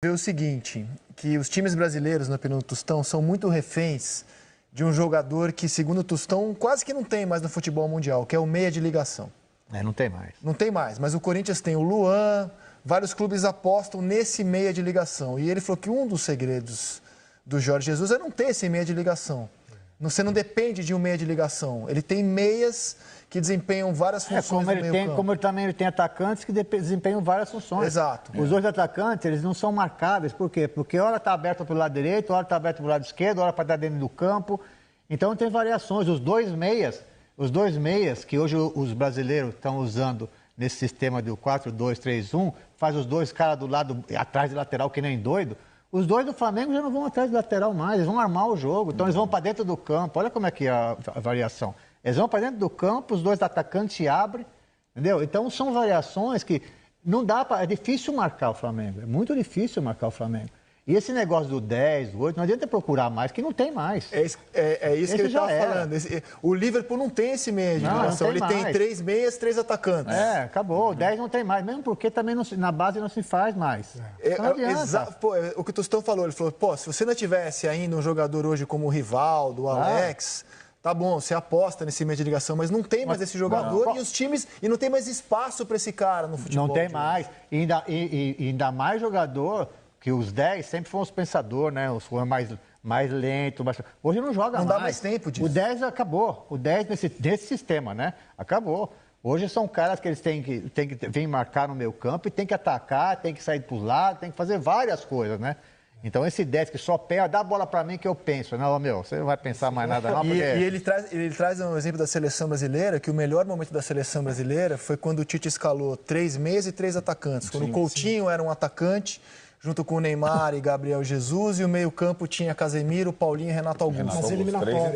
Ver o seguinte, que os times brasileiros na Pênalti Tostão são muito reféns de um jogador que, segundo o Tostão, quase que não tem mais no futebol mundial, que é o meia de ligação. Não tem mais. Não tem mais, mas o Corinthians tem o Luan, vários clubes apostam nesse meia de ligação. E ele falou que um dos segredos do Jorge Jesus é não ter esse meia de ligação. Você não depende de um meia de ligação. Ele tem meias que desempenham várias funções no meio campo. Como ele tem atacantes que desempenham várias funções. Exato. Os dois atacantes, eles não são marcáveis. Por quê? Porque hora está aberto pelo lado direito, hora está aberto pelo lado esquerdo, hora para estar dentro do campo. Então tem variações. Os dois meias que hoje os brasileiros estão usando nesse sistema do 4-2-3-1, faz os dois caras do lado, atrás de lateral, que nem doido. Os dois do Flamengo já não vão atrás do lateral mais, eles vão armar o jogo. Então eles vão para dentro do campo. Olha como é que é a variação. Eles vão para dentro do campo, os dois atacantes se abrem, entendeu? Então são variações que não dá para... É difícil marcar o Flamengo, é muito difícil marcar o Flamengo. E esse negócio do 10, do 8, não adianta procurar mais, que não tem mais. É isso que ele estava falando. O Liverpool não tem esse meia de ligação, ele tem 3 meias, 3 atacantes. Acabou, o 10 não tem mais, mesmo porque também na base não se faz mais. O que o Tostão falou, ele falou, se você não tivesse ainda um jogador hoje como o Rivaldo, o Alex... Tá bom, você aposta nesse meio de ligação, mas não tem mais esse jogador e os times... E não tem mais espaço para esse cara no futebol. Não tem mais. E ainda mais jogador que os 10 sempre foram os pensadores, né? Os mais lentos. Hoje não joga mais. Não dá mais tempo disso. O 10 acabou. O 10 nesse sistema, né? Acabou. Hoje são caras que eles têm que vir marcar no meio campo e tem que atacar, tem que sair para os lados, tem que fazer várias coisas, né? Então, esse 10 que só pega, dá a bola para mim que eu penso. Não, você não vai pensar mais nada não. Porque... E ele traz um exemplo da seleção brasileira, que o melhor momento da seleção brasileira foi quando o Tite escalou 3 meias e 3 atacantes. Quando o Coutinho era um atacante, junto com o Neymar e Gabriel Jesus, e o meio-campo tinha Casemiro, Paulinho e Renato Augusto.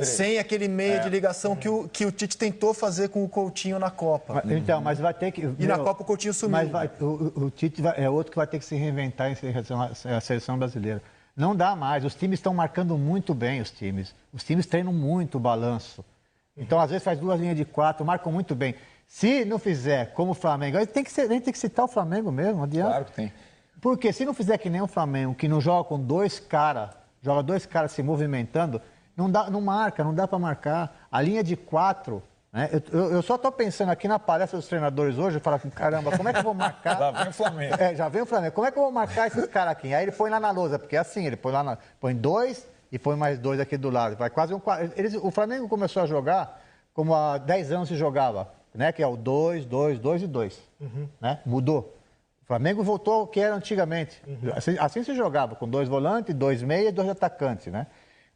Sem aquele meia de ligação que o Tite tentou fazer com o Coutinho na Copa. Mas vai ter que... E na Copa o Coutinho sumiu. Mas o Tite é outro que vai ter que se reinventar em relação à seleção brasileira. Não dá mais. Os times estão marcando muito bem, os times. Os times treinam muito o balanço. Então, às vezes, faz 2 linhas de 4, marcam muito bem. Se não fizer como o Flamengo... A gente tem que citar o Flamengo mesmo, não adianta. Claro que tem. Porque se não fizer que nem o Flamengo, que não joga com 2 caras, joga 2 caras se movimentando, não marca, não dá para marcar. A linha de 4, né? Eu só estou pensando aqui na palestra dos treinadores hoje, eu falo assim, caramba, como é que eu vou marcar? Já vem o Flamengo. Já vem o Flamengo. Como é que eu vou marcar esses caras aqui? Aí ele põe lá na lousa, porque é assim, ele põe 2 e põe mais 2 aqui do lado. Vai quase o Flamengo começou a jogar como há 10 anos se jogava, né? Que é o 2, 2, 2 e 2. Né? Mudou. O Flamengo voltou ao que era antigamente. Assim se jogava, com 2 volantes, 2 meias e 2 atacantes, né?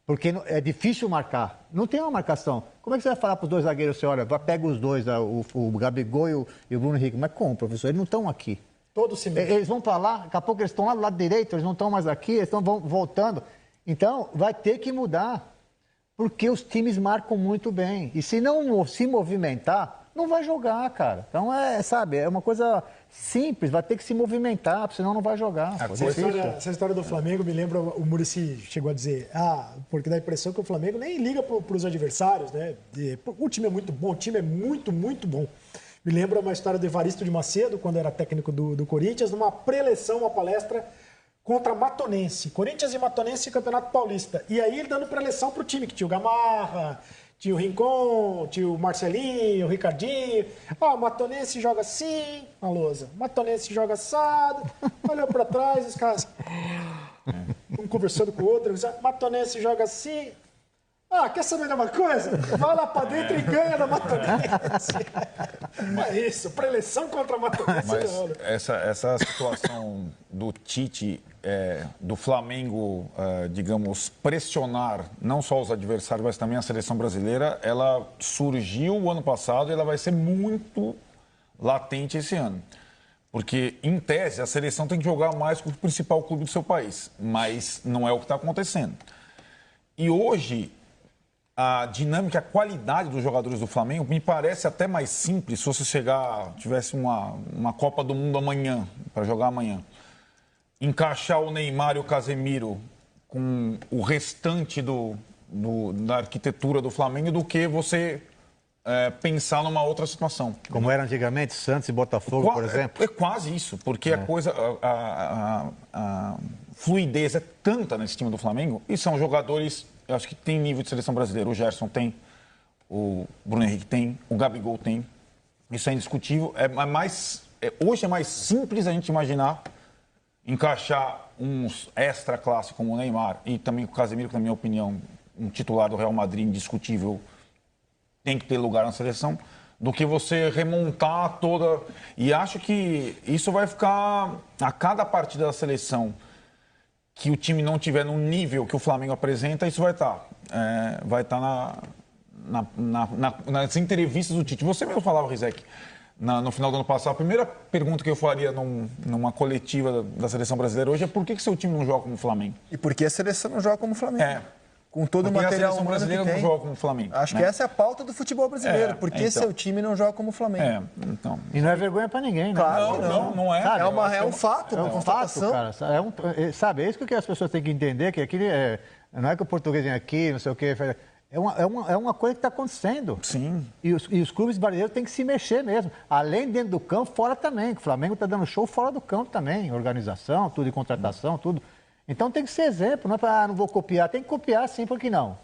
Porque é difícil marcar. Não tem uma marcação. Como é que você vai falar para os 2 zagueiros, você olha, pega os 2, o Gabigol e o Bruno Henrique. Mas como, professor? Eles não estão aqui. Todos se metem. Eles vão para lá, daqui a pouco eles estão lá do lado direito, eles não estão mais aqui, eles estão voltando. Então, vai ter que mudar. Porque os times marcam muito bem. E se não se movimentar, não vai jogar, cara. Então, é uma coisa simples, vai ter que se movimentar, senão não vai jogar. Essa história do Flamengo me lembra, o Muricy chegou a dizer, porque dá a impressão que o Flamengo nem liga para os adversários, né? O time é muito bom, o time é muito, muito bom. Me lembra uma história do Evaristo de Macedo, quando era técnico do Corinthians, numa pré-eleição, uma palestra contra Matonense. Corinthians e Matonense, Campeonato Paulista. E aí ele dando pré-eleição para o time, que tinha o Gamarra, tinha o Rincon, tinha o Marcelinho, o Ricardinho. O Matonense joga assim, na lousa. Matonense joga assado. Olhou para trás, os caras... Um conversando com o outro. Matonense joga assim. Quer saber de uma coisa? Vai lá para dentro e ganha da Matonense. É isso, pré-eleição contra a Matonense. Mas essa situação do Tite... do Flamengo, digamos, pressionar não só os adversários, mas também a seleção brasileira, ela surgiu o ano passado e ela vai ser muito latente esse ano. Porque, em tese, a seleção tem que jogar mais com o principal clube do seu país, mas não é o que está acontecendo. E hoje, a dinâmica, a qualidade dos jogadores do Flamengo me parece até mais simples se você tivesse uma Copa do Mundo amanhã, para jogar amanhã. Encaixar o Neymar e o Casemiro com o restante da arquitetura do Flamengo do que você pensar numa outra situação. Como era antigamente, Santos e Botafogo, por exemplo? É quase isso, porque a coisa... fluidez é tanta nesse time do Flamengo, e são jogadores, eu acho que tem nível de seleção brasileira. O Gerson tem, o Bruno Henrique tem, o Gabigol tem. Isso é indiscutível. Hoje é mais simples a gente imaginar encaixar uns extra classe como o Neymar e também o Casemiro, que na minha opinião, um titular do Real Madrid indiscutível, tem que ter lugar na seleção, do que você remontar toda... E acho que isso vai ficar... A cada partida da seleção que o time não tiver no nível que o Flamengo apresenta, isso vai estar. Vai estar nas entrevistas do Tite. Você mesmo falava, Rizek, no final do ano passado, a primeira pergunta que eu faria numa coletiva da seleção brasileira hoje é por que seu time não joga como o Flamengo? E por que a seleção não joga como o Flamengo? Com todo o material humano brasileira que tem. não joga como o Flamengo. Acho que essa é a pauta do futebol brasileiro. Por que seu time não joga como o Flamengo? Então. E não é vergonha pra ninguém, né? Claro, não é. Sabe, é um fato, uma constatação. Fato, cara. Sabe, é isso que as pessoas têm que entender, que aqui não é que o português vem aqui, não sei o quê. É uma coisa que está acontecendo. Sim. E os clubes brasileiros têm que se mexer mesmo. Além dentro do campo, fora também. O Flamengo está dando show fora do campo também. Organização, tudo, e contratação, tudo. Então tem que ser exemplo. Não é para, não vou copiar. Tem que copiar sim, por que não?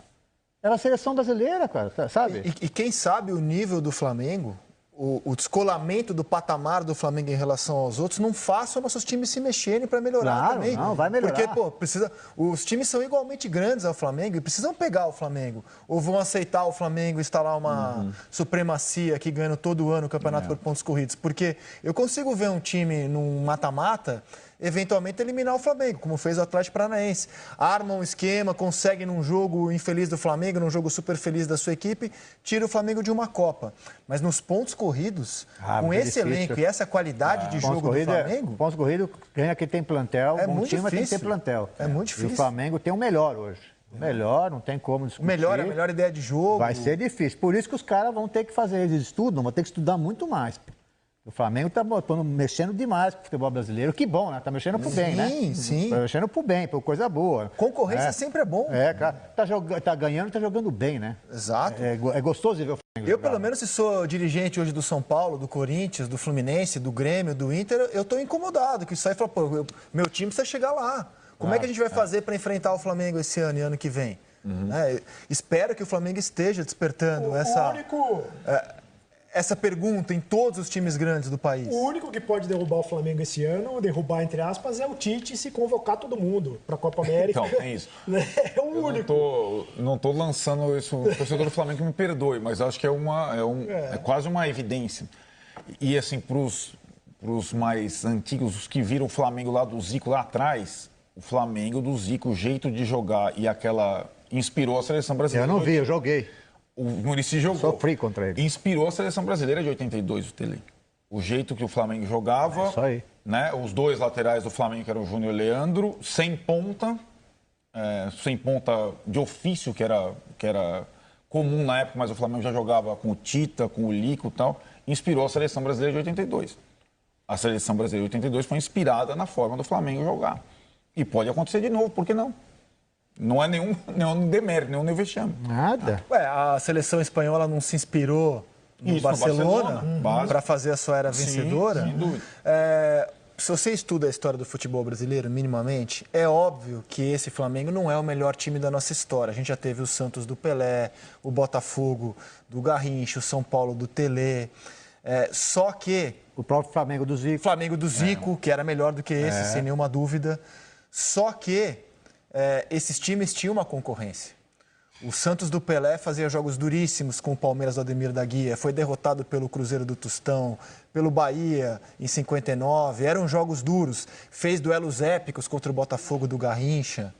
É a seleção brasileira, cara, sabe? E quem sabe o nível do Flamengo, o descolamento do patamar do Flamengo em relação aos outros, não faça nossos times se mexerem para melhorar Claro, também. não, vai melhorar. Porque, os times são igualmente grandes ao Flamengo e precisam pegar o Flamengo. Ou vão aceitar o Flamengo instalar uma supremacia aqui ganhando todo ano o campeonato por pontos corridos. Porque eu consigo ver um time num mata-mata eventualmente eliminar o Flamengo, como fez o Atlético Paranaense. Arma um esquema, consegue num jogo infeliz do Flamengo, num jogo super feliz da sua equipe, tira o Flamengo de uma Copa. Mas nos pontos corridos, com esse elenco e essa qualidade de jogo do Flamengo... Pontos corridos ganha quem tem plantel, é bom muito time difícil. Tem que ter plantel. É muito difícil. E o Flamengo tem o melhor hoje. O melhor, não tem como discutir. O melhor, a melhor ideia de jogo. Vai ser difícil. Por isso que os caras vão ter que fazer, eles estudam, vão ter que estudar muito mais. O Flamengo está mexendo demais com o futebol brasileiro. Que bom, né? Está mexendo pro bem, né? Sim. Está mexendo pro bem, por coisa boa. Concorrência sempre é bom. Cara. Tá ganhando, tá jogando bem, né? Exato. É gostoso de ver o Flamengo Eu, jogar. pelo menos, se sou dirigente hoje do São Paulo, do Corinthians, do Fluminense, do Grêmio, do Inter, eu estou incomodado. Que isso aí fala, pô, meu time precisa chegar lá. Como é que a gente vai fazer para enfrentar o Flamengo esse ano e ano que vem? Espero que o Flamengo esteja despertando essa pergunta em todos os times grandes do país. O único que pode derrubar o Flamengo esse ano, derrubar entre aspas, é o Tite se convocar todo mundo para a Copa América. Então, tem isso. É o único. Não tô lançando isso, o torcedor do Flamengo que me perdoe, mas acho que é quase uma evidência. E assim, para os mais antigos, os que viram o Flamengo lá do Zico lá atrás, o Flamengo do Zico, o jeito de jogar e aquela... inspirou a seleção brasileira. Eu não vi, eu joguei. O Muricy jogou. Sofri contra ele. Inspirou a seleção brasileira de 82, o Tele. O jeito que o Flamengo jogava. Isso aí. Né? Os dois laterais do Flamengo, que eram o Júnior e o Leandro, sem ponta de ofício, que era comum na época, mas o Flamengo já jogava com o Tita, com o Lico e tal. Inspirou a seleção brasileira de 82. A seleção brasileira de 82 foi inspirada na forma do Flamengo jogar. E pode acontecer de novo, por que não? Não é nenhum demérito, nenhum vexame. Nada. A seleção espanhola não se inspirou no Barcelona para fazer a sua era vencedora? Sim, sem dúvida. Se você estuda a história do futebol brasileiro minimamente, é óbvio que esse Flamengo não é o melhor time da nossa história. A gente já teve o Santos do Pelé, o Botafogo do Garrincha, o São Paulo do Telê. Só que... O próprio Flamengo do Zico. Flamengo do Zico, que era melhor do que esse, sem nenhuma dúvida. Só que esses times tinham uma concorrência. O Santos do Pelé fazia jogos duríssimos com o Palmeiras do Ademir da Guia, foi derrotado pelo Cruzeiro do Tostão, pelo Bahia em 59, eram jogos duros, fez duelos épicos contra o Botafogo do Garrincha.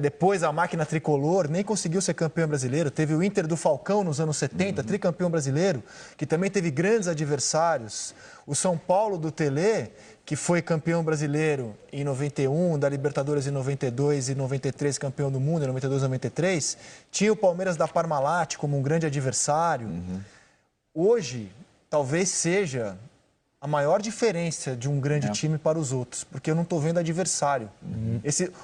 Depois a máquina tricolor nem conseguiu ser campeão brasileiro, teve o Inter do Falcão nos anos 70, tricampeão brasileiro, que também teve grandes adversários. O São Paulo do Telê, que foi campeão brasileiro em 91, da Libertadores em 92 e 93, campeão do mundo em 92 e 93, tinha o Palmeiras da Parmalat como um grande adversário. Hoje, talvez seja a maior diferença de um grande time para os outros, porque eu não estou vendo adversário.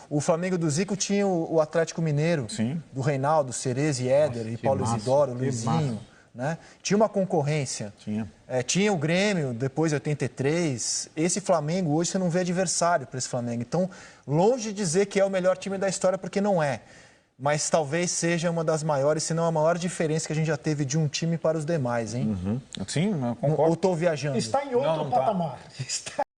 O Flamengo do Zico tinha o Atlético Mineiro, do Reinaldo, Cereza e Éder, e Paulo Isidoro, Luizinho. né? Tinha uma concorrência. Tinha o Grêmio, depois de 83. Esse Flamengo, hoje, você não vê adversário para esse Flamengo. Então, longe de dizer que é o melhor time da história, porque não é. Mas talvez seja uma das maiores, se não a maior diferença que a gente já teve de um time para os demais, hein? Sim, eu concordo. Ou estou viajando? Está em outro patamar.